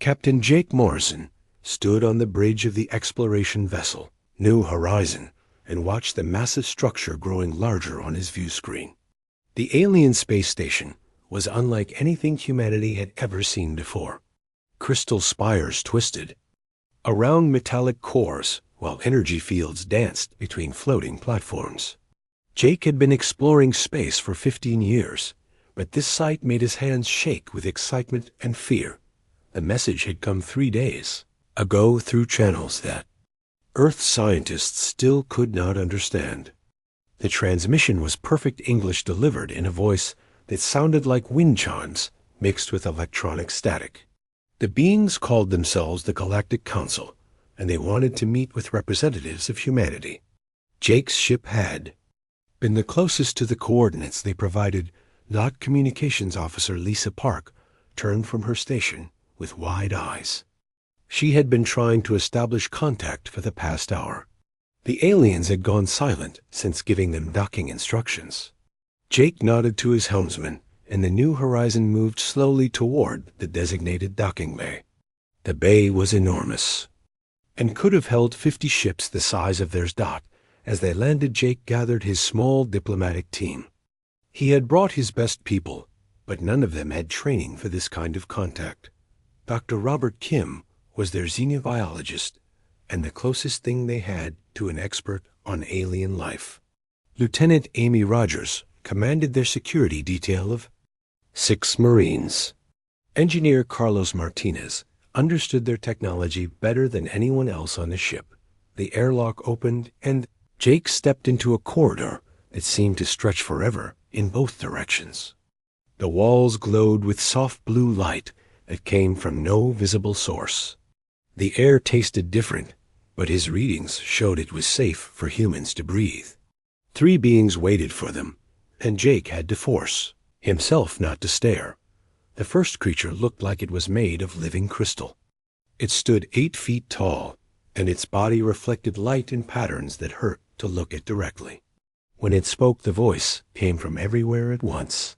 Captain Jake Morrison stood on the bridge of the exploration vessel, New Horizon, and watched the massive structure growing larger on his view screen. The alien space station was unlike anything humanity had ever seen before. Crystal spires twisted around metallic cores, while energy fields danced between floating platforms. Jake had been exploring space for 15 years, but this sight made his hands shake with excitement and fear. The message had come 3 days ago through channels that Earth scientists still could not understand. The transmission was perfect English delivered in a voice that sounded like wind chimes mixed with electronic static. The beings called themselves the Galactic Council, and they wanted to meet with representatives of humanity. Jake's ship had been the closest to the coordinates they provided. Communications Officer Lisa Park turned from her station with wide eyes. She had been trying to establish contact for the past hour. The aliens had gone silent since giving them docking instructions. Jake nodded to his helmsman, and the New Horizon moved slowly toward the designated docking bay. The bay was enormous and could have held 50 ships the size of theirs. As they landed, Jake gathered his small diplomatic team. He had brought his best people, but none of them had training for this kind of contact. Dr. Robert Kim was their xenobiologist, and the closest thing they had to an expert on alien life. Lieutenant Amy Rogers commanded their security detail of 6 Marines. Engineer Carlos Martinez understood their technology better than anyone else on the ship. The airlock opened, and Jake stepped into a corridor that seemed to stretch forever in both directions. The walls glowed with soft blue light that came from no visible source. The air tasted different, but his readings showed it was safe for humans to breathe. 3 beings waited for them, and Jake had to force himself not to stare. The first creature looked like it was made of living crystal. It stood 8 feet tall, and its body reflected light in patterns that hurt to look at directly. When it spoke, the voice came from everywhere at once.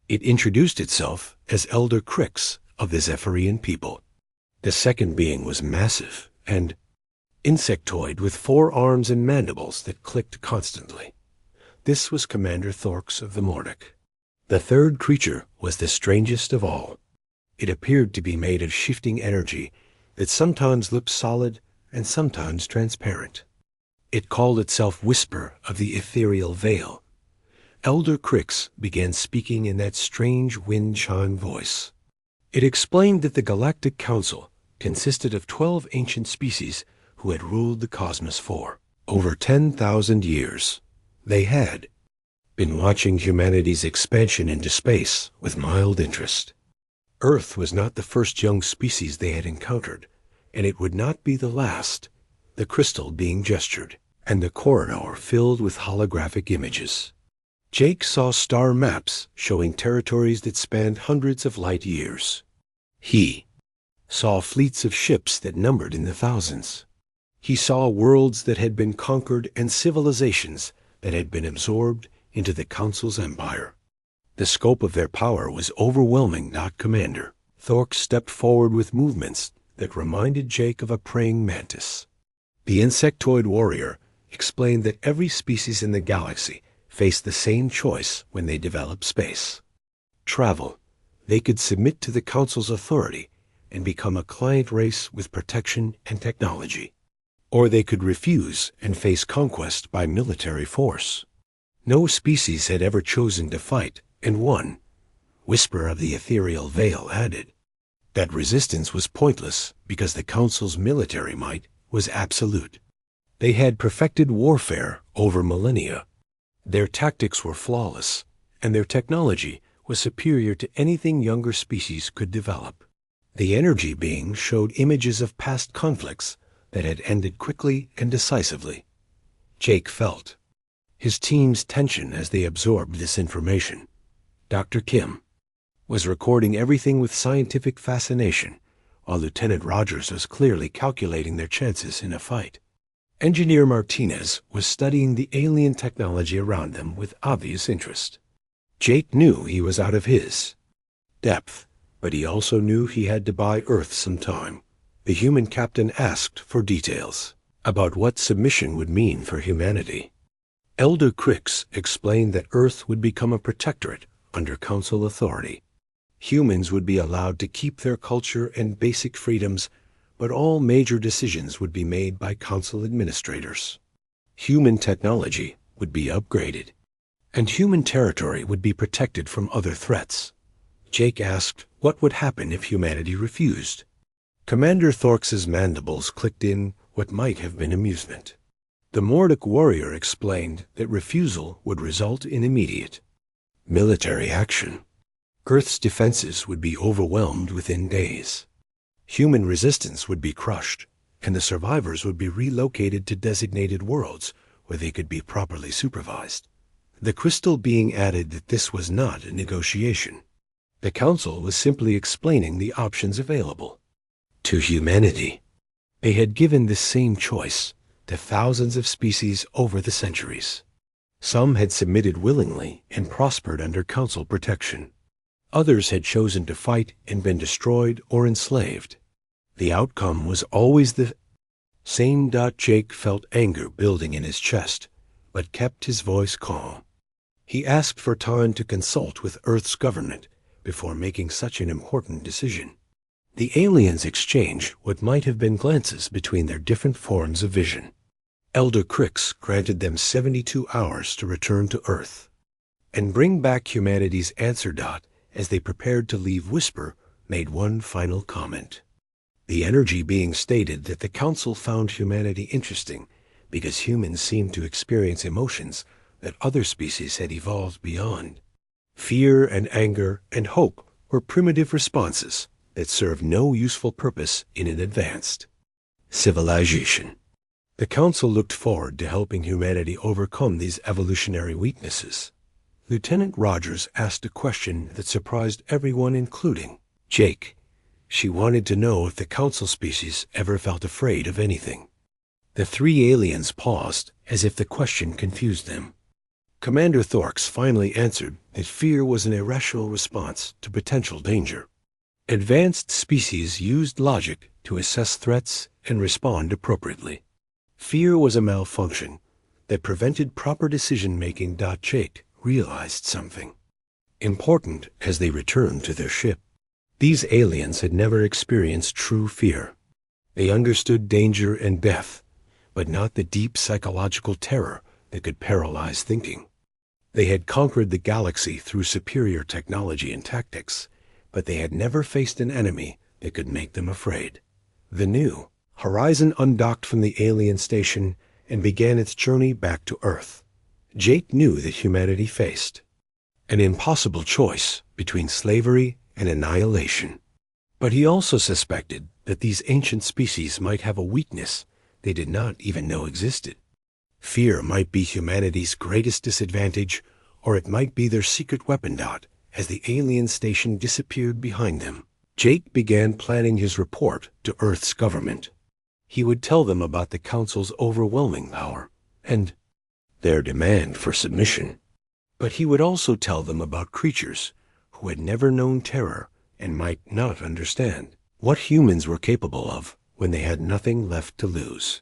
It introduced itself as Elder Crix of the Zephyrian people. The second being was massive and insectoid with 4 arms and mandibles that clicked constantly. This was Commander Thorx of the Mordic. The third creature was the strangest of all. It appeared to be made of shifting energy that sometimes looked solid and sometimes transparent. It called itself Whisper of the Ethereal Veil. Elder Crix began speaking in that strange wind chime voice. It explained that the Galactic Council consisted of 12 ancient species who had ruled the cosmos for over 10,000 years. They had been watching humanity's expansion into space with mild interest. Earth was not the first young species they had encountered, and it would not be the last. The crystal being gestured, and the corridor filled with holographic images. Jake saw star maps showing territories that spanned hundreds of light years. He saw fleets of ships that numbered in the thousands. He saw worlds that had been conquered and civilizations that had been absorbed into the Council's empire. The scope of their power was overwhelming, Commander. Thorx stepped forward with movements that reminded Jake of a praying mantis. The insectoid warrior explained that every species in the galaxy faced the same choice when they developed space. Travel. They could submit to the Council's authority and become a client race with protection and technology. Or they could refuse and face conquest by military force. No species had ever chosen to fight and won. Whisper of the Ethereal Veil added that resistance was pointless because the Council's military might was absolute. They had perfected warfare over millennia. Their tactics were flawless, and their technology was superior to anything younger species could develop. The energy being showed images of past conflicts that had ended quickly and decisively. Jake felt his team's tension as they absorbed this information. Dr. Kim was recording everything with scientific fascination, while Lieutenant Rogers was clearly calculating their chances in a fight. Engineer Martinez was studying the alien technology around them with obvious interest. Jake knew he was out of his depth, But he also knew he had to buy Earth some time. The human captain asked for details about what submission would mean for humanity. Elder Crix explained that Earth would become a protectorate under Council authority. Humans would be allowed to keep their culture and basic freedoms, but all major decisions would be made by Council administrators. Human technology would be upgraded, and human territory would be protected from other threats. Jake asked what would happen if humanity refused. Commander Thorx's mandibles clicked in what might have been amusement. The Mordic warrior explained that refusal would result in immediate military action. Earth's defenses would be overwhelmed within days. Human resistance would be crushed, and the survivors would be relocated to designated worlds where they could be properly supervised. The crystal being added that this was not a negotiation. The Council was simply explaining the options available to humanity. They had given this same choice to thousands of species over the centuries. Some had submitted willingly and prospered under Council protection. Others had chosen to fight and been destroyed or enslaved. The outcome was always the same. Jake felt anger building in his chest, but kept his voice calm. He asked for time to consult with Earth's government before making such an important decision. The aliens exchanged what might have been glances between their different forms of vision. Elder Crix granted them 72 hours to return to Earth and bring back humanity's answer. As they prepared to leave, Whisper made one final comment. The energy being stated that the Council found humanity interesting because humans seemed to experience emotions that other species had evolved beyond. Fear and anger and hope were primitive responses that served no useful purpose in an advanced civilization. The Council looked forward to helping humanity overcome these evolutionary weaknesses. Lieutenant Rogers asked a question that surprised everyone, including Jake. She wanted to know if the Council species ever felt afraid of anything. The three aliens paused as if the question confused them. Commander Thorx finally answered that fear was an irrational response to potential danger. Advanced species used logic to assess threats and respond appropriately. Fear was a malfunction that prevented proper decision-making. Jake realized something important as they returned to their ship. These aliens had never experienced true fear. They understood danger and death, but not the deep psychological terror that could paralyze thinking. They had conquered the galaxy through superior technology and tactics, but they had never faced an enemy that could make them afraid. The new Horizon undocked from the alien station and began its journey back to Earth. Jake knew that humanity faced an impossible choice between slavery and annihilation. But he also suspected that these ancient species might have a weakness they did not even know existed. Fear might be humanity's greatest disadvantage, or it might be their secret weapon. As the alien station disappeared behind them, Jake began planning his report to Earth's government. He would tell them about the Council's overwhelming power and their demand for submission. But he would also tell them about creatures who had never known terror and might not understand what humans were capable of when they had nothing left to lose.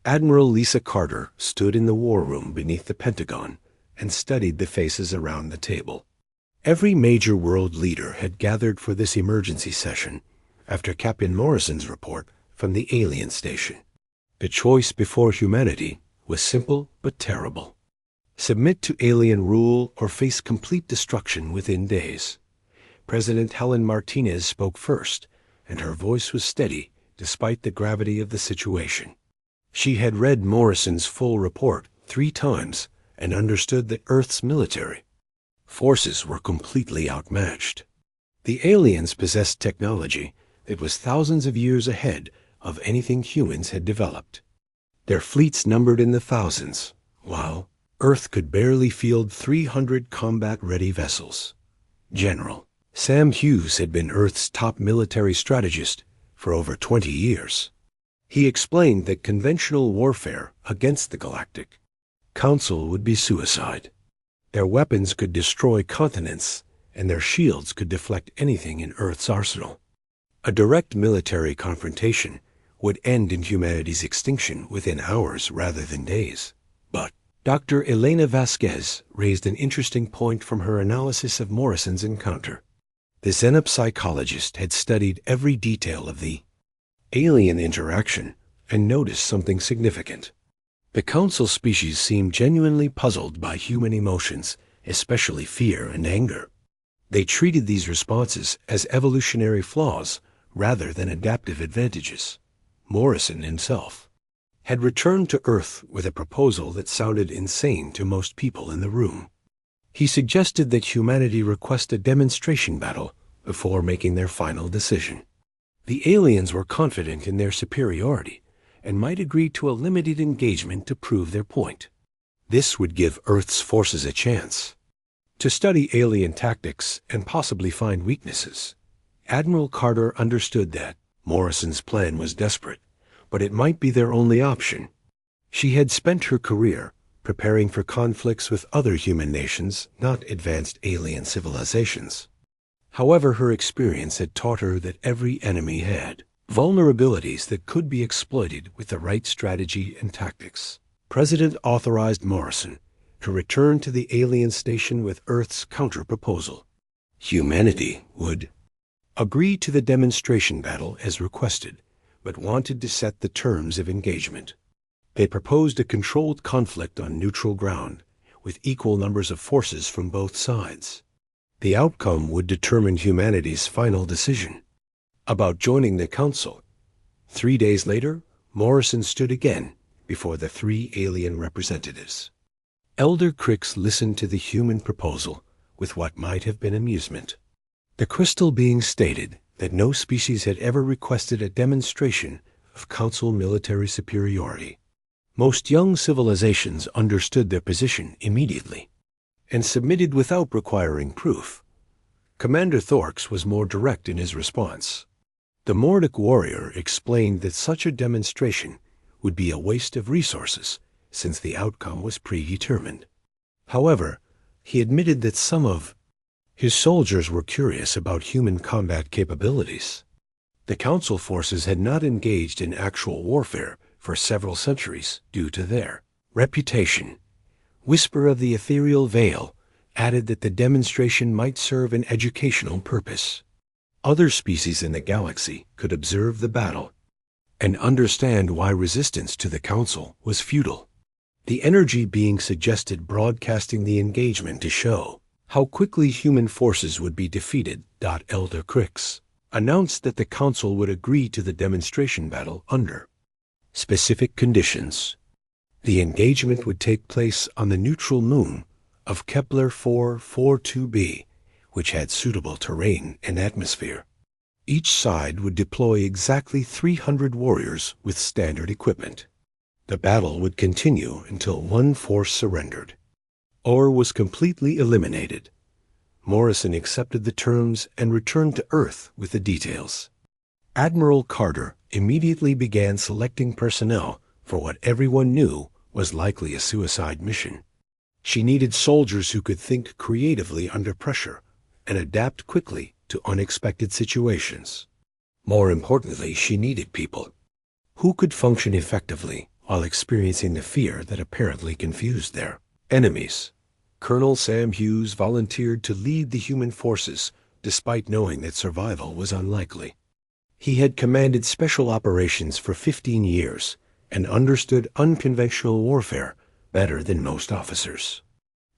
Admiral Lisa Carter stood in the war room beneath the Pentagon and studied the faces around the table. Every major world leader had gathered for this emergency session after Captain Morrison's report from the alien station. The choice before humanity was simple but terrible. Submit to alien rule or face complete destruction within days. President Helen Martinez spoke first, and her voice was steady despite the gravity of the situation. She had read Morrison's full report 3 times and understood that Earth's military forces were completely outmatched. The aliens possessed technology that was thousands of years ahead of anything humans had developed. Their fleets numbered in the thousands, while Earth could barely field 300 combat-ready vessels. General Sam Hughes had been Earth's top military strategist for over 20 years. He explained that conventional warfare against the Galactic Council would be suicide. Their weapons could destroy continents, and their shields could deflect anything in Earth's arsenal. A direct military confrontation would end in humanity's extinction within hours rather than days. But Dr. Elena Vasquez raised an interesting point from her analysis of Morrison's encounter. The xenopsychologist had studied every detail of the alien interaction and noticed something significant. The council species seemed genuinely puzzled by human emotions, especially fear and anger. They treated these responses as evolutionary flaws rather than adaptive advantages. Morrison himself had returned to Earth with a proposal that sounded insane to most people in the room. He suggested that humanity request a demonstration battle before making their final decision. The aliens were confident in their superiority and might agree to a limited engagement to prove their point. This would give Earth's forces a chance to study alien tactics and possibly find weaknesses. Admiral Carter understood that Morrison's plan was desperate, but it might be their only option. She had spent her career preparing for conflicts with other human nations, not advanced alien civilizations. However, her experience had taught her that every enemy had vulnerabilities that could be exploited with the right strategy and tactics. President authorized Morrison to return to the alien station with Earth's counter-proposal. Humanity would agree to the demonstration battle as requested, but wanted to set the terms of engagement. They proposed a controlled conflict on neutral ground, with equal numbers of forces from both sides. The outcome would determine humanity's final decision about joining the council. 3 days later, Morrison stood again before the 3 alien representatives. Elder Crix listened to the human proposal with what might have been amusement. The crystal being stated that no species had ever requested a demonstration of council military superiority. Most young civilizations understood their position immediately and submitted without requiring proof. Commander Thorx was more direct in his response. The Mordic warrior explained that such a demonstration would be a waste of resources since the outcome was predetermined. However, he admitted that some of his soldiers were curious about human combat capabilities. The Council forces had not engaged in actual warfare for several centuries due to their reputation. Whisper of the Ethereal Veil added that the demonstration might serve an educational purpose. Other species in the galaxy could observe the battle and understand why resistance to the Council was futile. The energy being suggested broadcasting the engagement to show how quickly human forces would be defeated. Elder Crix announced that the Council would agree to the demonstration battle under specific conditions. The engagement would take place on the neutral moon of Kepler 442b, which had suitable terrain and atmosphere. Each side would deploy exactly 300 warriors with standard equipment. The battle would continue until one force surrendered or was completely eliminated. Morrison accepted the terms and returned to Earth with the details. Admiral Carter immediately began selecting personnel for what everyone knew was likely a suicide mission. She needed soldiers who could think creatively under pressure and adapt quickly to unexpected situations. More importantly, she needed people who could function effectively while experiencing the fear that apparently confused their enemies. Colonel Sam Hughes volunteered to lead the human forces despite knowing that survival was unlikely. He had commanded special operations for 15 years and understood unconventional warfare better than most officers.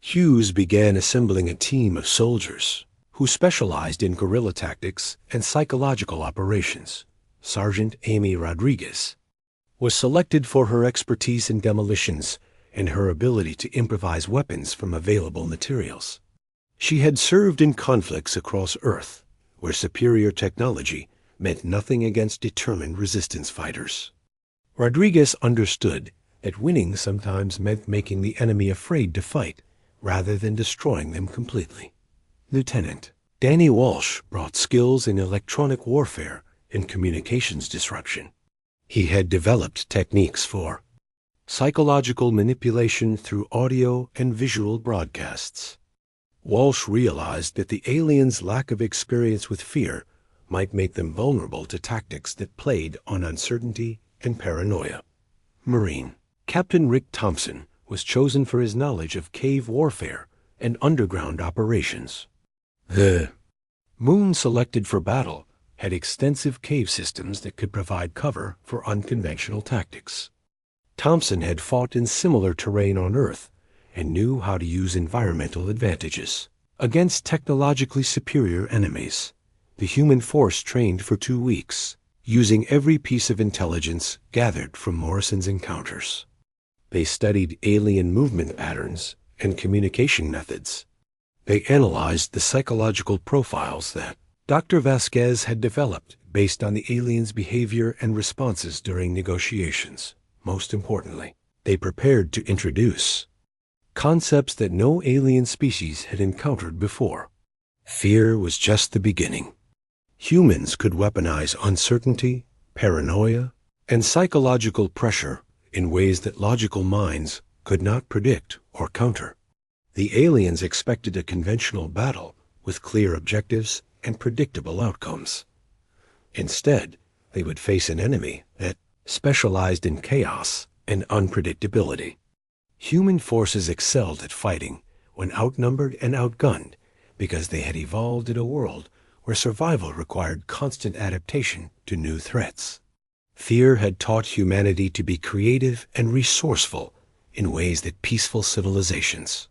Hughes began assembling a team of soldiers who specialized in guerrilla tactics and psychological operations. Sergeant Amy Rodriguez was selected for her expertise in demolitions and her ability to improvise weapons from available materials. She had served in conflicts across Earth, where superior technology meant nothing against determined resistance fighters. Rodriguez understood that winning sometimes meant making the enemy afraid to fight, rather than destroying them completely. Lieutenant Danny Walsh brought skills in electronic warfare and communications disruption. He had developed techniques for psychological manipulation through audio and visual broadcasts. Walsh realized that the aliens' lack of experience with fear might make them vulnerable to tactics that played on uncertainty and paranoia. Marine. Captain Rick Thompson was chosen for his knowledge of cave warfare and underground operations. The moon selected for battle had extensive cave systems that could provide cover for unconventional tactics. Thompson had fought in similar terrain on Earth and knew how to use environmental advantages against technologically superior enemies. The human force trained for 2 weeks, using every piece of intelligence gathered from Morrison's encounters. They studied alien movement patterns and communication methods. They analyzed the psychological profiles that Dr. Vasquez had developed based on the aliens' behavior and responses during negotiations. Most importantly, they prepared to introduce concepts that no alien species had encountered before. Fear was just the beginning. Humans could weaponize uncertainty, paranoia, and psychological pressure in ways that logical minds could not predict or counter. The aliens expected a conventional battle with clear objectives and predictable outcomes. Instead, they would face an enemy that specialized in chaos and unpredictability. Human forces excelled at fighting when outnumbered and outgunned because they had evolved in a world where survival required constant adaptation to new threats. Fear had taught humanity to be creative and resourceful in ways that peaceful civilizations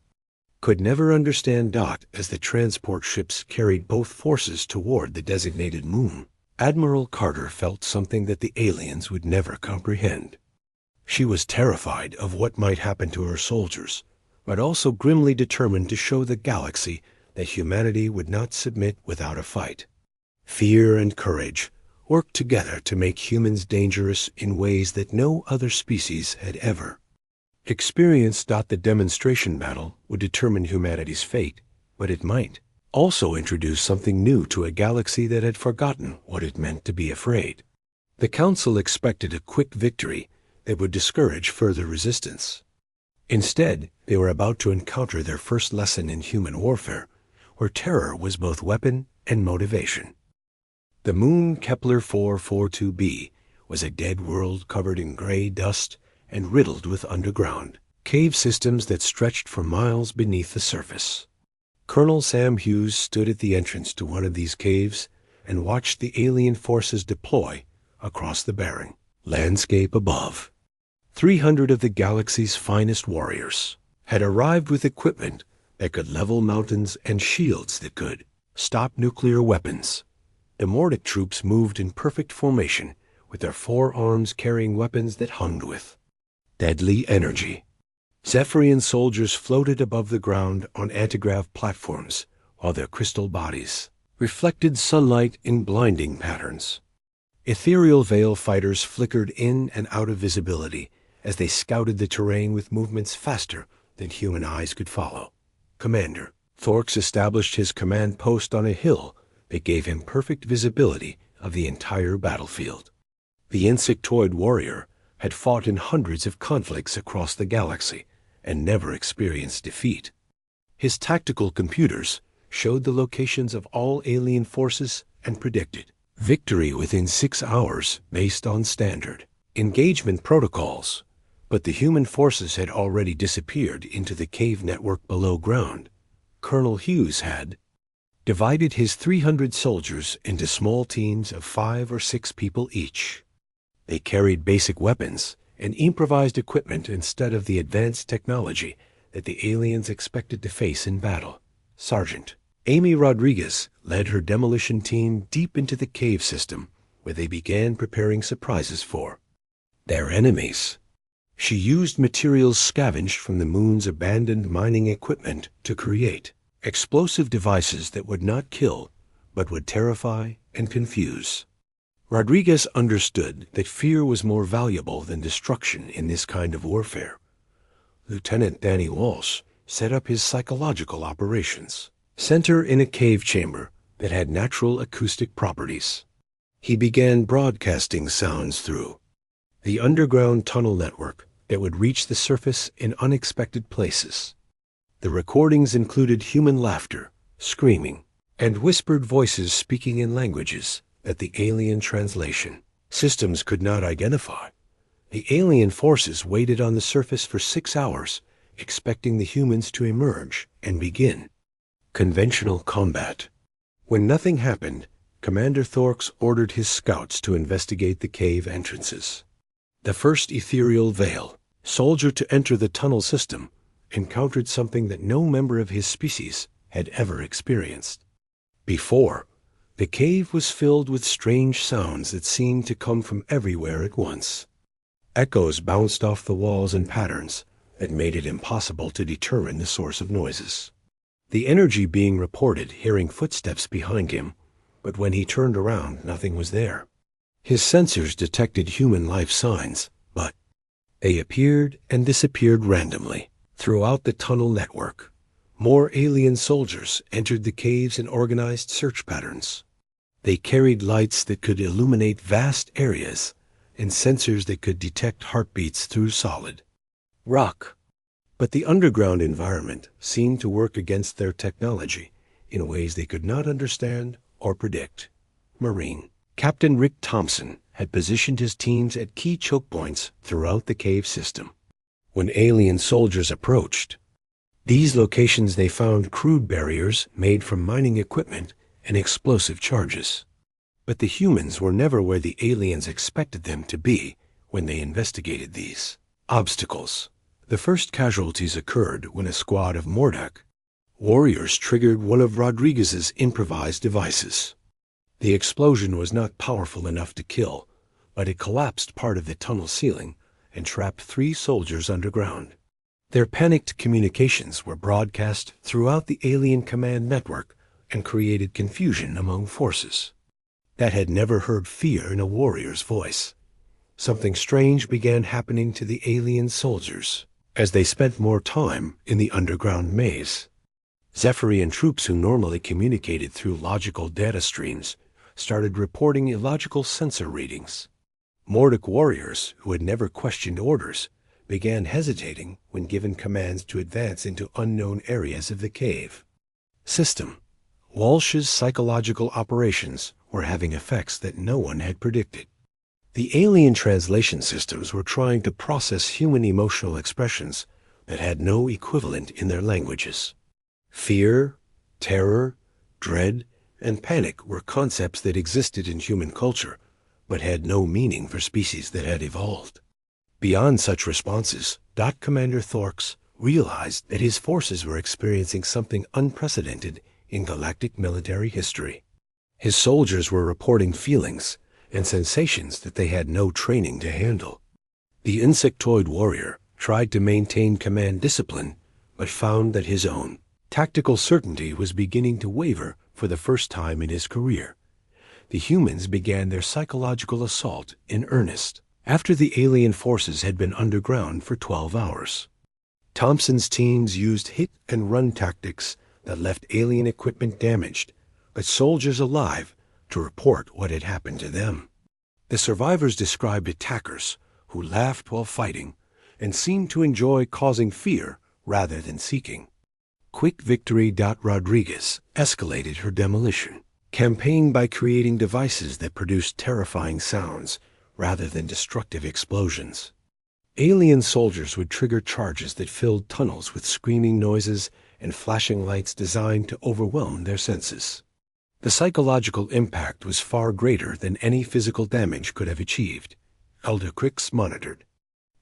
could never understand. As the transport ships carried both forces toward the designated moon, Admiral Carter felt something that the aliens would never comprehend. She was terrified of what might happen to her soldiers, but also grimly determined to show the galaxy that humanity would not submit without a fight. Fear and courage worked together to make humans dangerous in ways that no other species had ever experienced. The demonstration battle would determine humanity's fate, but it might also introduce something new to a galaxy that had forgotten what it meant to be afraid. The Council expected a quick victory that would discourage further resistance. Instead, they were about to encounter their first lesson in human warfare, where terror was both weapon and motivation. The moon Kepler 442b was a dead world covered in gray dust and riddled with underground cave systems that stretched for miles beneath the surface. Colonel Sam Hughes stood at the entrance to one of these caves and watched the alien forces deploy across the barren landscape above. 300 of the galaxy's finest warriors had arrived with equipment that could level mountains and shields that could stop nuclear weapons. The Mordic troops moved in perfect formation, with their forearms carrying weapons that hummed with deadly energy. Zephyrian soldiers floated above the ground on antigrav platforms, while their crystal bodies reflected sunlight in blinding patterns. Ethereal veil fighters flickered in and out of visibility as they scouted the terrain with movements faster than human eyes could follow. Commander Thorx established his command post on a hill that gave him perfect visibility of the entire battlefield. The insectoid warrior had fought in hundreds of conflicts across the galaxy and never experienced defeat. His tactical computers showed the locations of all alien forces and predicted victory within 6 hours based on standard engagement protocols. But the human forces had already disappeared into the cave network below ground. Colonel Hughes had divided his 300 soldiers into small teams of 5 or 6 people each. They carried basic weapons and improvised equipment instead of the advanced technology that the aliens expected to face in battle. Sergeant Amy Rodriguez led her demolition team deep into the cave system, where they began preparing surprises for their enemies. She used materials scavenged from the moon's abandoned mining equipment to create explosive devices that would not kill, but would terrify and confuse. Rodriguez understood that fear was more valuable than destruction in this kind of warfare. Lieutenant Danny Walsh set up his psychological operations center in a cave chamber that had natural acoustic properties. He began broadcasting sounds through the underground tunnel network that would reach the surface in unexpected places. The recordings included human laughter, screaming, and whispered voices speaking in languages that the alien translation systems could not identify. The alien forces waited on the surface for 6 hours, expecting the humans to emerge and begin conventional combat. When nothing happened, Commander Thorks ordered his scouts to investigate the cave entrances. The first ethereal veil soldier to enter the tunnel system encountered something that no member of his species had ever experienced before. The cave was filled with strange sounds that seemed to come from everywhere at once. Echoes bounced off the walls in patterns that made it impossible to determine the source of noises. The energy being reported hearing footsteps behind him, but when he turned around, nothing was there. His sensors detected human life signs, but they appeared and disappeared randomly throughout the tunnel network. More alien soldiers entered the caves in organized search patterns. They carried lights that could illuminate vast areas and sensors that could detect heartbeats through solid rock. But the underground environment seemed to work against their technology in ways they could not understand or predict. Marine Captain Rick Thompson had positioned his teams at key choke points throughout the cave system. When alien soldiers approached these locations, they found crude barriers made from mining equipment and explosive charges. But the humans were never where the aliens expected them to be when they investigated these obstacles. The first casualties occurred when a squad of Mordak warriors triggered one of Rodriguez's improvised devices. The explosion was not powerful enough to kill, but it collapsed part of the tunnel ceiling and trapped 3 soldiers underground. Their panicked communications were broadcast throughout the alien command network and created confusion among forces that had never heard fear in a warrior's voice. Something strange began happening to the alien soldiers as they spent more time in the underground maze. Zephyrian troops who normally communicated through logical data streams started reporting illogical sensor readings. Mordic warriors who had never questioned orders began hesitating when given commands to advance into unknown areas of the cave system. Walsh's psychological operations were having effects that no one had predicted. The alien translation systems were trying to process human emotional expressions that had no equivalent in their languages. Fear, terror, dread, and panic were concepts that existed in human culture, but had no meaning for species that had evolved. Beyond such responses, Commander Thorks realized that his forces were experiencing something unprecedented in galactic military history. His soldiers were reporting feelings and sensations that they had no training to handle. The insectoid warrior tried to maintain command discipline, but found that his own tactical certainty was beginning to waver for the first time in his career. The humans began their psychological assault in earnest after the alien forces had been underground for 12 hours. Thompson's teams used hit-and-run tactics that left alien equipment damaged, but soldiers alive to report what had happened to them. The survivors described attackers who laughed while fighting and seemed to enjoy causing fear rather than seeking quick victory. Rodriguez escalated her demolition campaign by creating devices that produced terrifying sounds rather than destructive explosions. Alien soldiers would trigger charges that filled tunnels with screaming noises and flashing lights designed to overwhelm their senses. The psychological impact was far greater than any physical damage could have achieved. Elder Crix monitored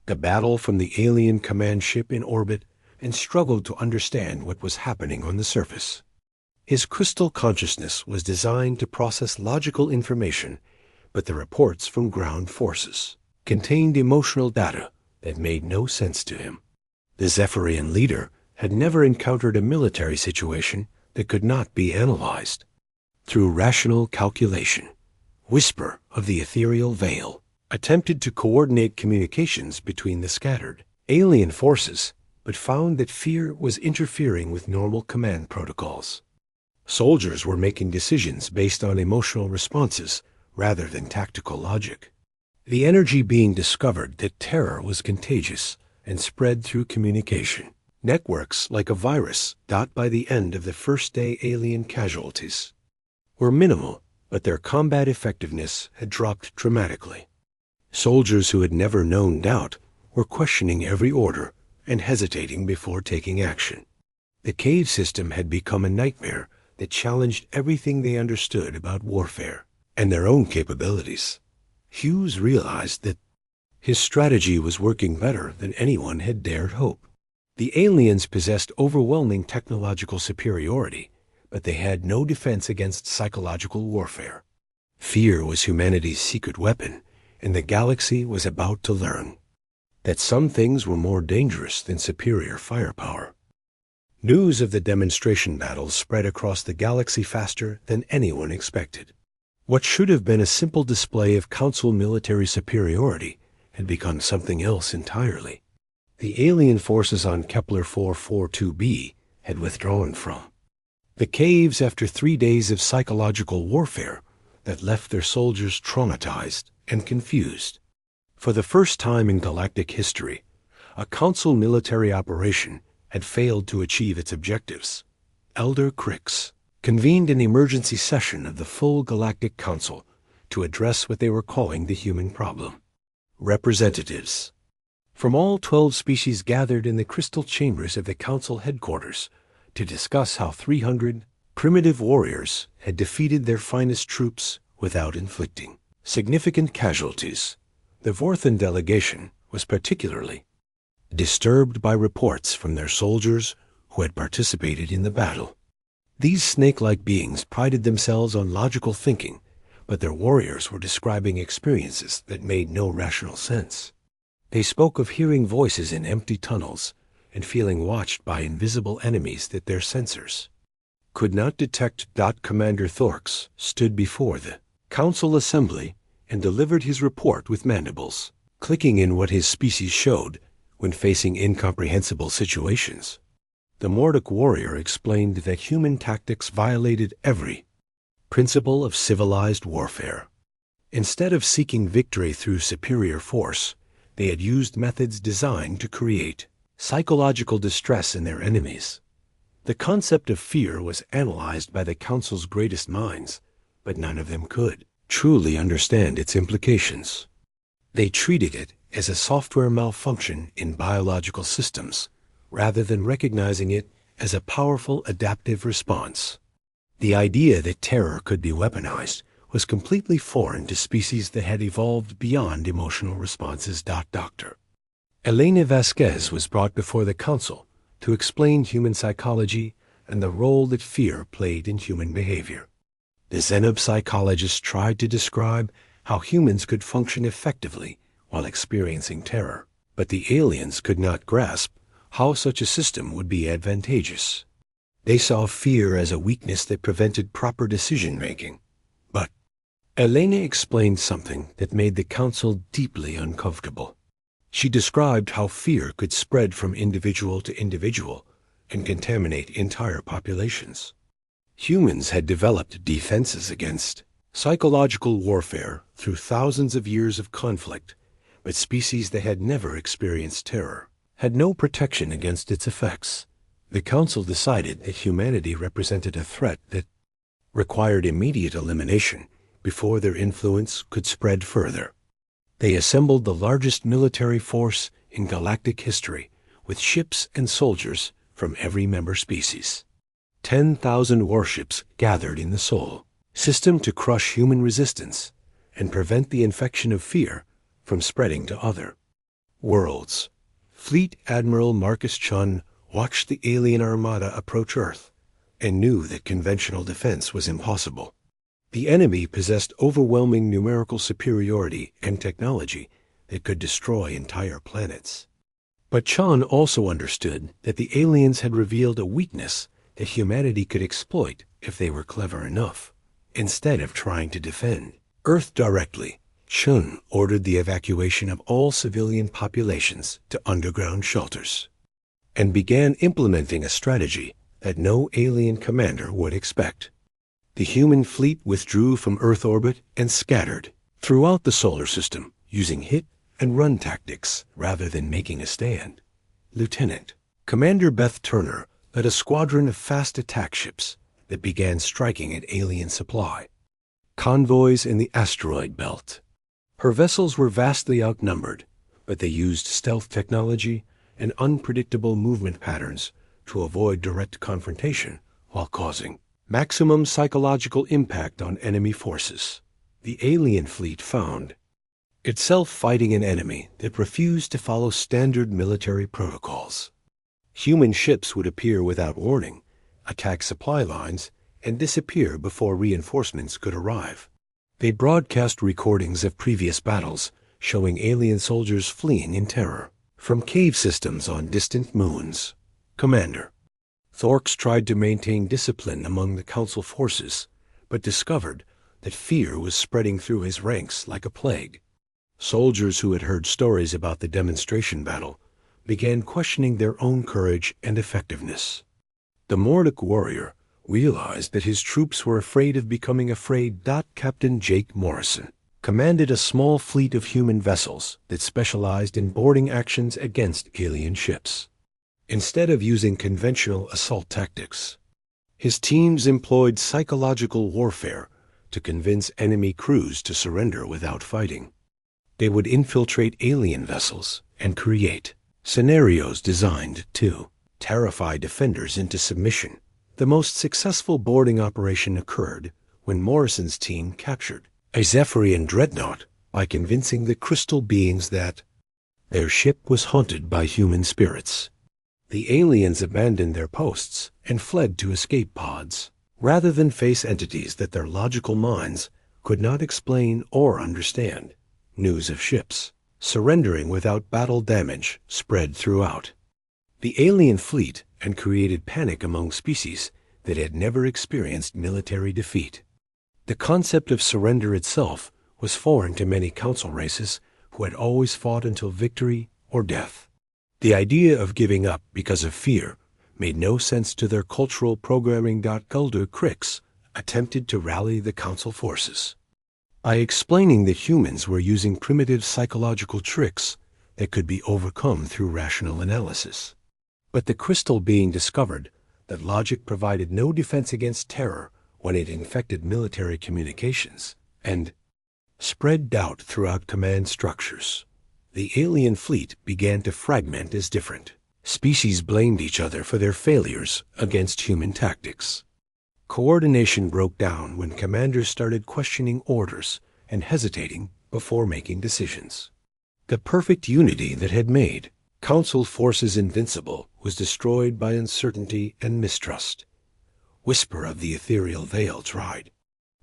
the battle from the alien command ship in orbit and struggled to understand what was happening on the surface. His crystal consciousness was designed to process logical information, but the reports from ground forces contained emotional data that made no sense to him. The Zephyrian leader had never encountered a military situation that could not be analyzed through rational calculation. Whisper of the ethereal veil attempted to coordinate communications between the scattered alien forces, but found that fear was interfering with normal command protocols. Soldiers were making decisions based on emotional responses rather than tactical logic. The energy being discovered that terror was contagious and spread through communication. Networks like a virus by the end of the first day alien casualties were minimal, but their combat effectiveness had dropped dramatically. Soldiers who had never known doubt were questioning every order and hesitating before taking action. The cave system had become a nightmare that challenged everything they understood about warfare and their own capabilities. Hughes realized that his strategy was working better than anyone had dared hope. The aliens possessed overwhelming technological superiority, but they had no defense against psychological warfare. Fear was humanity's secret weapon, and the galaxy was about to learn that some things were more dangerous than superior firepower. News of the demonstration battles spread across the galaxy faster than anyone expected. What should have been a simple display of Council military superiority had become something else entirely. The alien forces on Kepler 442b had withdrawn from the caves after 3 days of psychological warfare that left their soldiers traumatized and confused. For the first time in galactic history, a Council military operation had failed to achieve its objectives. Elder Crix convened an emergency session of the full Galactic Council to address what they were calling the human problem. Representatives from all 12 species gathered in the crystal chambers of the Council headquarters to discuss how 300 primitive warriors had defeated their finest troops without inflicting significant casualties. The Vorthan delegation was particularly disturbed by reports from their soldiers who had participated in the battle. These snake-like beings prided themselves on logical thinking, but their warriors were describing experiences that made no rational sense. They spoke of hearing voices in empty tunnels and feeling watched by invisible enemies that their sensors could not detect. Commander Thorx stood before the Council assembly and delivered his report with mandibles, clicking in what his species showed when facing incomprehensible situations. The Mordic warrior explained that human tactics violated every principle of civilized warfare. Instead of seeking victory through superior force, they had used methods designed to create psychological distress in their enemies. The concept of fear was analyzed by the Council's greatest minds, but none of them could truly understand its implications. They treated it as a software malfunction in biological systems, rather than recognizing it as a powerful adaptive response. The idea that terror could be weaponized was completely foreign to species that had evolved beyond emotional responses. Dr. Elena Vasquez was brought before the Council to explain human psychology and the role that fear played in human behavior. The xenopsychologist tried to describe how humans could function effectively while experiencing terror, but the aliens could not grasp how such a system would be advantageous. They saw fear as a weakness that prevented proper decision-making. But Elena explained something that made the Council deeply uncomfortable. She described how fear could spread from individual to individual and contaminate entire populations. Humans had developed defenses against psychological warfare through thousands of years of conflict, but species that had never experienced terror had no protection against its effects. The Council decided that humanity represented a threat that required immediate elimination before their influence could spread further. They assembled the largest military force in galactic history, with ships and soldiers from every member species. 10,000 warships gathered in the Sol system to crush human resistance and prevent the infection of fear from spreading to other worlds. Fleet Admiral Marcus Chun watched the alien armada approach Earth and knew that conventional defense was impossible. The enemy possessed overwhelming numerical superiority and technology that could destroy entire planets. But Chun also understood that the aliens had revealed a weakness that humanity could exploit if they were clever enough. Instead of trying to defend Earth directly, Chun ordered the evacuation of all civilian populations to underground shelters and began implementing a strategy that no alien commander would expect. The human fleet withdrew from Earth orbit and scattered throughout the solar system using hit and run tactics rather than making a stand. Lieutenant Commander Beth Turner led a squadron of fast attack ships that began striking at alien supply convoys in the asteroid belt. Her vessels were vastly outnumbered, but they used stealth technology and unpredictable movement patterns to avoid direct confrontation while causing maximum psychological impact on enemy forces. The alien fleet found itself fighting an enemy that refused to follow standard military protocols. Human ships would appear without warning, attack supply lines, and disappear before reinforcements could arrive. They broadcast recordings of previous battles showing alien soldiers fleeing in terror from cave systems on distant moons. Commander Thorks tried to maintain discipline among the Council forces, but discovered that fear was spreading through his ranks like a plague. Soldiers who had heard stories about the demonstration battle began questioning their own courage and effectiveness. The Mordic warrior realized that his troops were afraid of becoming afraid. Captain Jake Morrison commanded a small fleet of human vessels that specialized in boarding actions against alien ships. Instead of using conventional assault tactics, his teams employed psychological warfare to convince enemy crews to surrender without fighting. They would infiltrate alien vessels and create scenarios designed to terrify defenders into submission. The most successful boarding operation occurred when Morrison's team captured a Zephyrian dreadnought by convincing the crystal beings that their ship was haunted by human spirits. The aliens abandoned their posts and fled to escape pods, rather than face entities that their logical minds could not explain or understand. News of ships surrendering without battle damage spread throughout the alien fleet and created panic among species that had never experienced military defeat. The concept of surrender itself was foreign to many council races who had always fought until victory or death. The idea of giving up because of fear made no sense to their cultural programming. Gulder Crix attempted to rally the council forces by explaining that humans were using primitive psychological tricks that could be overcome through rational analysis. But the crystal being discovered that logic provided no defense against terror when it infected military communications and spread doubt throughout command structures. The alien fleet began to fragment as different species blamed each other for their failures against human tactics. Coordination broke down when commanders started questioning orders and hesitating before making decisions. The perfect unity that had made Council forces invincible was destroyed by uncertainty and mistrust. Whisper of the ethereal veil tried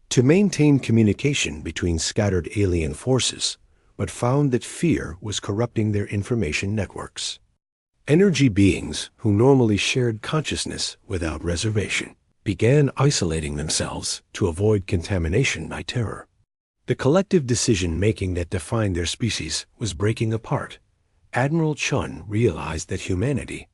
to maintain communication between scattered alien forces, but found that fear was corrupting their information networks. Energy beings who normally shared consciousness without reservation began isolating themselves to avoid contamination by terror. The collective decision-making that defined their species was breaking apart. Admiral Chun realized that humanity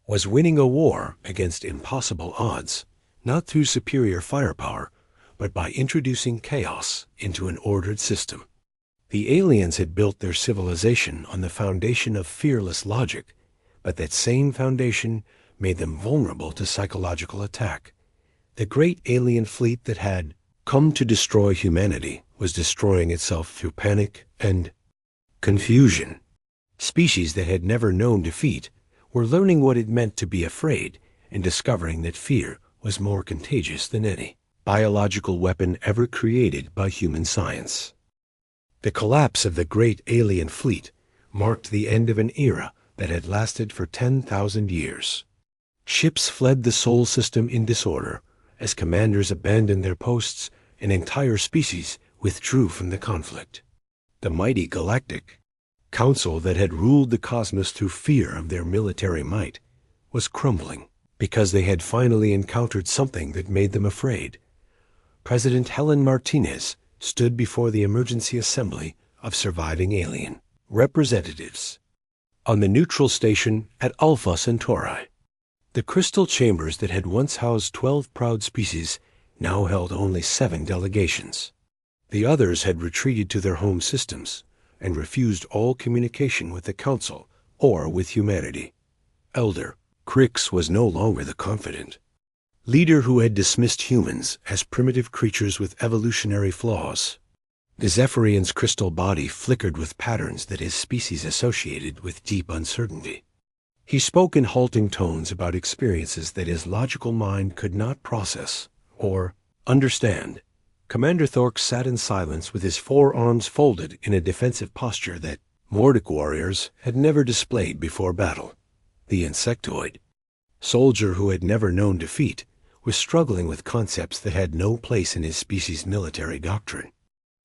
was winning a war against impossible odds, not through superior firepower, but by introducing chaos into an ordered system. The aliens had built their civilization on the foundation of fearless logic, but that same foundation made them vulnerable to psychological attack. The great alien fleet that had come to destroy humanity was destroying itself through panic and confusion. Species that had never known defeat were learning what it meant to be afraid and discovering that fear was more contagious than any biological weapon ever created by human science. The collapse of the great alien fleet marked the end of an era that had lasted for 10,000 years. Ships fled the Sol system in disorder as commanders abandoned their posts and entire species withdrew from the conflict. The mighty Galactic Council that had ruled the cosmos through fear of their military might was crumbling because they had finally encountered something that made them afraid. President Helen Martinez stood before the emergency assembly of surviving alien representatives on the neutral station at Alpha Centauri. The crystal chambers that had once housed 12 proud species now held only 7 delegations. The others had retreated to their home systems and refused all communication with the Council or with humanity. Elder Crix was no longer the confident leader who had dismissed humans as primitive creatures with evolutionary flaws. The Zephyrian's crystal body flickered with patterns that his species associated with deep uncertainty. He spoke in halting tones about experiences that his logical mind could not process or understand. Commander Thorx sat in silence with his forearms folded in a defensive posture that Mordic warriors had never displayed before battle. The insectoid soldier who had never known defeat was struggling with concepts that had no place in his species' military doctrine.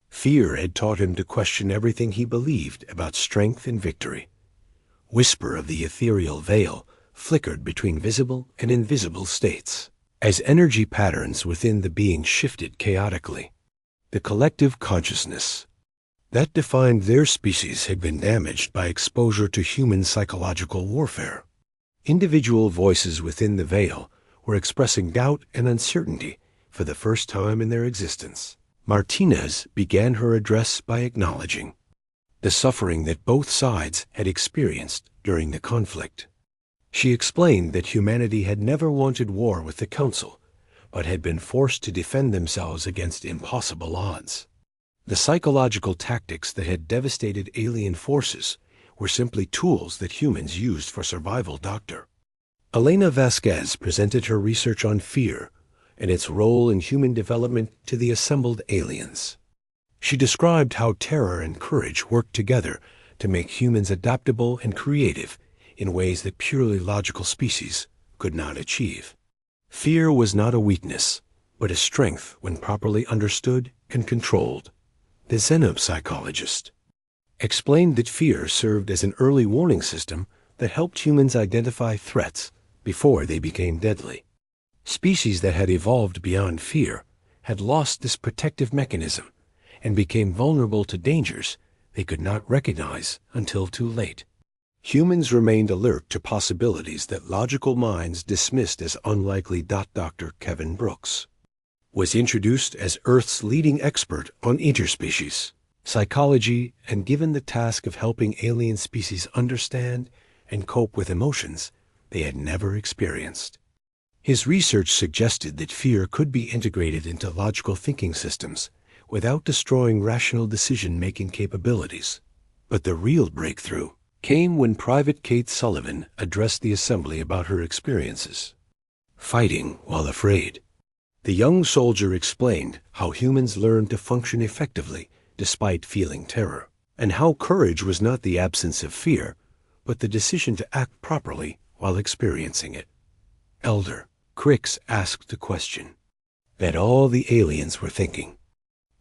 Fear had taught him to question everything he believed about strength and victory. Whisper of the ethereal veil flickered between visible and invisible states, as energy patterns within the being shifted chaotically. The collective consciousness that defined their species had been damaged by exposure to human psychological warfare. Individual voices within the veil were expressing doubt and uncertainty for the first time in their existence. Martinez began her address by acknowledging the suffering that both sides had experienced during the conflict. She explained that humanity had never wanted war with the Council, but had been forced to defend themselves against impossible odds. The psychological tactics that had devastated alien forces were simply tools that humans used for survival. Dr. Elena Vasquez presented her research on fear and its role in human development to the assembled aliens. She described how terror and courage worked together to make humans adaptable and creative in ways that purely logical species could not achieve. Fear was not a weakness, but a strength when properly understood and controlled. The xenopsychologist explained that fear served as an early warning system that helped humans identify threats before they became deadly. Species that had evolved beyond fear had lost this protective mechanism and became vulnerable to dangers they could not recognize until too late. Humans remained alert to possibilities that logical minds dismissed as unlikely. Dr. Kevin Brooks was introduced as Earth's leading expert on interspecies psychology and given the task of helping alien species understand and cope with emotions they had never experienced. His research suggested that fear could be integrated into logical thinking systems without destroying rational decision-making capabilities. But the real breakthrough came when Private Kate Sullivan addressed the assembly about her experiences fighting while afraid. The young soldier explained how humans learned to function effectively despite feeling terror, and how courage was not the absence of fear, but the decision to act properly while experiencing it. Elder Crix asked the question that all the aliens were thinking.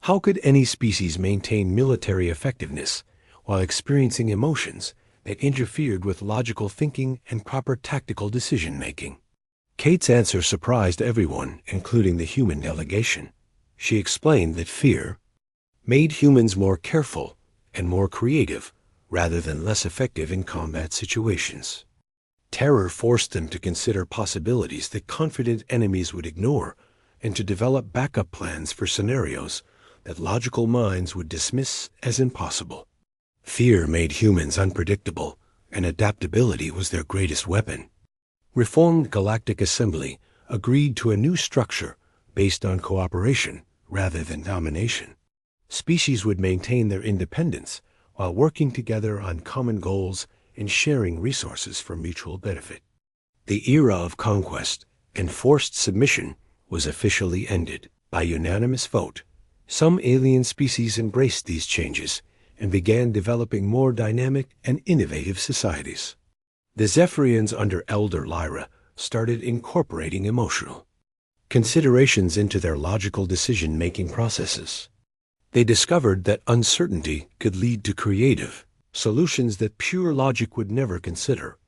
How could any species maintain military effectiveness while experiencing emotions that interfered with logical thinking and proper tactical decision-making? Kate's answer surprised everyone, including the human delegation. She explained that fear made humans more careful and more creative rather than less effective in combat situations. Terror forced them to consider possibilities that confident enemies would ignore and to develop backup plans for scenarios that logical minds would dismiss as impossible. Fear made humans unpredictable, and adaptability was their greatest weapon. Reformed Galactic Assembly agreed to a new structure based on cooperation rather than domination. Species would maintain their independence while working together on common goals and sharing resources for mutual benefit. The era of conquest and forced submission was officially ended. By unanimous vote, some alien species embraced these changes and began developing more dynamic and innovative societies. The Zephyrians under Elder Lyra started incorporating emotional considerations into their logical decision-making processes. They discovered that uncertainty could lead to creative solutions that pure logic would never consider.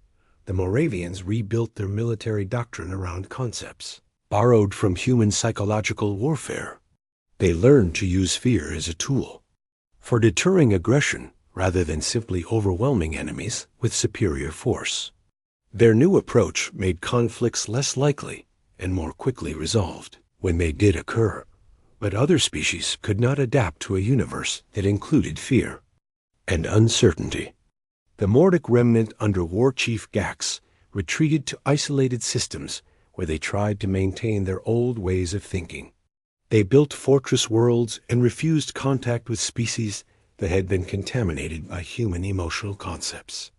The Moravians rebuilt their military doctrine around concepts borrowed from human psychological warfare. They learned to use fear as a tool for deterring aggression rather than simply overwhelming enemies with superior force. Their new approach made conflicts less likely and more quickly resolved when they did occur. But other species could not adapt to a universe that included fear and uncertainty. The Mordic remnant under War Chief Gax retreated to isolated systems where they tried to maintain their old ways of thinking. They built fortress worlds and refused contact with species that had been contaminated by human emotional concepts.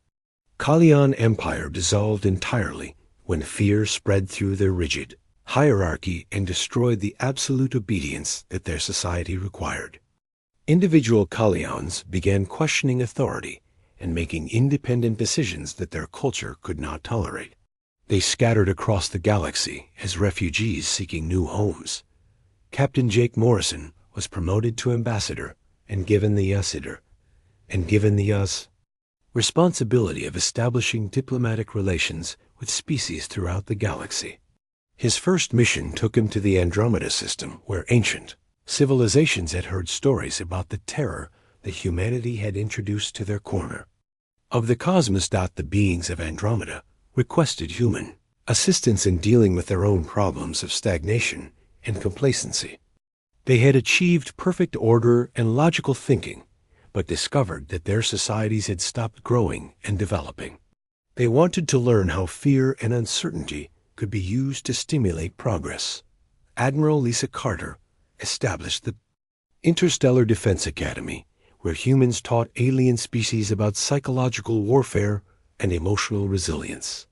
Kalyan Empire dissolved entirely when fear spread through their rigid hierarchy and destroyed the absolute obedience that their society required. Individual Kalyans began questioning authority and making independent decisions that their culture could not tolerate. They scattered across the galaxy as refugees seeking new homes. Captain Jake Morrison was promoted to ambassador and given the responsibility of establishing diplomatic relations with species throughout the galaxy. His first mission took him to the Andromeda system, where ancient civilizations had heard stories about the terror that humanity had introduced to their corner of the cosmos. The beings of Andromeda requested human assistance in dealing with their own problems of stagnation and complacency. They had achieved perfect order and logical thinking, but discovered that their societies had stopped growing and developing. They wanted to learn how fear and uncertainty could be used to stimulate progress. Admiral Lisa Carter established the Interstellar Defense Academy, where humans taught alien species about psychological warfare and emotional resilience.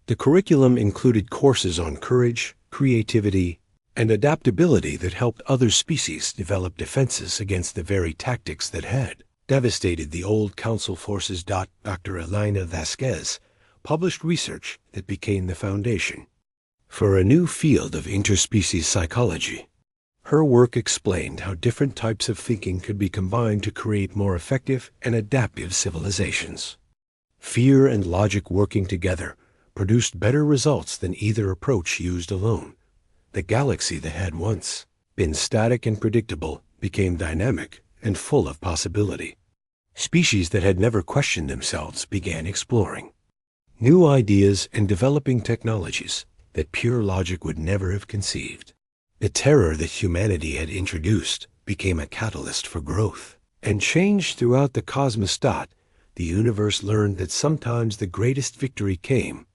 The curriculum included courses on courage, creativity, and adaptability that helped other species develop defenses against the very tactics that had devastated the old Council forces. Dr. Elena Vasquez published research that became the foundation for a new field of interspecies psychology. Her work explained how different types of thinking could be combined to create more effective and adaptive civilizations. Fear and logic working together produced better results than either approach used alone. The galaxy that had once been static and predictable became dynamic and full of possibility. Species that had never questioned themselves began exploring new ideas and developing technologies that pure logic would never have conceived. The terror that humanity had introduced became a catalyst for growth and change throughout the cosmos. The universe learned that sometimes the greatest victory came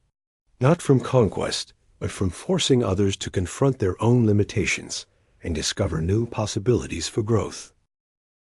not from conquest, but from forcing others to confront their own limitations and discover new possibilities for growth.